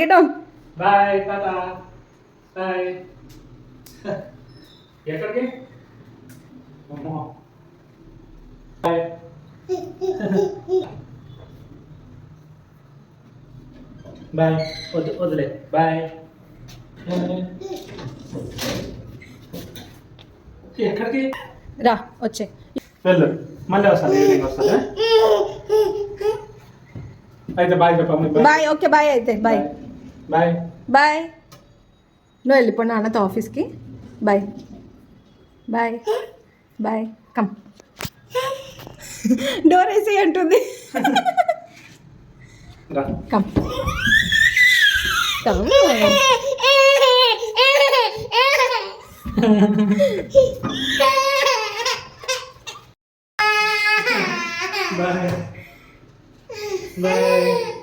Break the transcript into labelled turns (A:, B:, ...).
A: Get down.
B: Bye tata bye. ఎక్కడికి bye. Bye వదిలే bye. ఎక్కడికి
A: రా వచ్చే.
B: వెళ్ళు మళ్ళీ వస్తాను ఈవినింగ్ వస్తాను. అయితే బాయ్ చెప్పమ్మ.
A: బాయ్. ఓకే బాయ్ అయితే బాయ్
B: బాయ్
A: బాయ్. నువ్వు వెళ్ళిపోయినా అన్నతో ఆఫీస్కి. Bye bye bye. Come. Door వేసి అంటుంది.
B: రా.
A: Come come.
B: Bye bye.